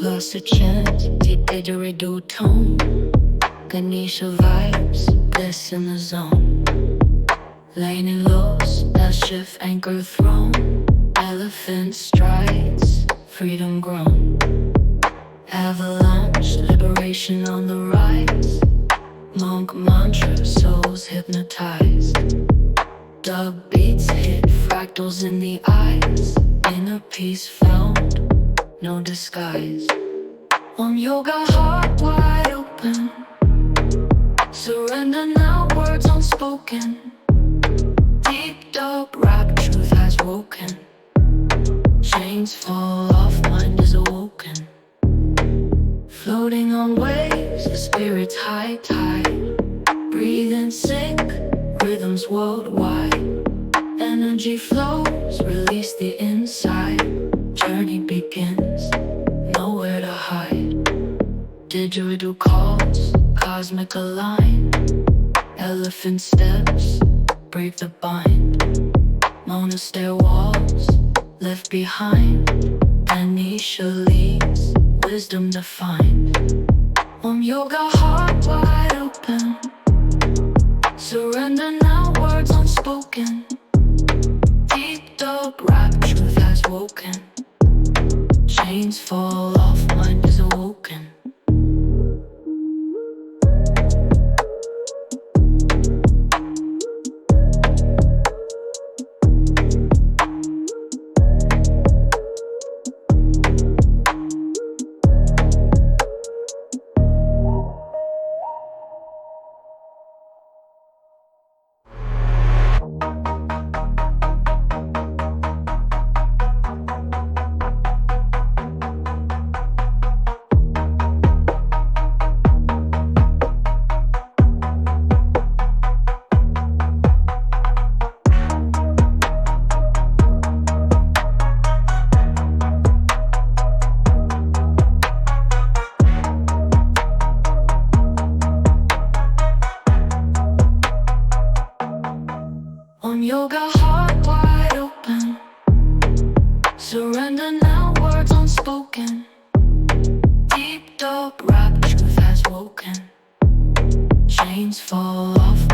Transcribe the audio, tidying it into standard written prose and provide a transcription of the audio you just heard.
Lost a chance, deep didgeridoo tone. Ganesha vibes, bliss in the zone. Laning lost, that shift anchor throne. Elephant strides, freedom grown. Avalanche, liberation on the rise. Monk mantra, souls hypnotized. Dub beats hit fractals in the eyes. Inner peace found, no disguise. Yoga, heart wide open. Surrender now, words unspoken. Deep dub rap, truth has woken. Chains fall off, mind is awoken. Floating on waves, the spirit's high tide. Breathe in sync, rhythms worldwide. Energy flows, release the inside. Journey begins, nowhere to hide. Didgeridoo calls, cosmic align. Elephant steps, break the bind. Monastery walls, left behind. Ganesha leads, wisdom defined. Yoga, heart wide open. Surrender now, words unspoken. Deep dub rap, truth has woken. Chains fall off, mind is awoken. Yoga, heart wide open. Surrender now, words unspoken. Deep dub rap, truth has woken. Chains fall off,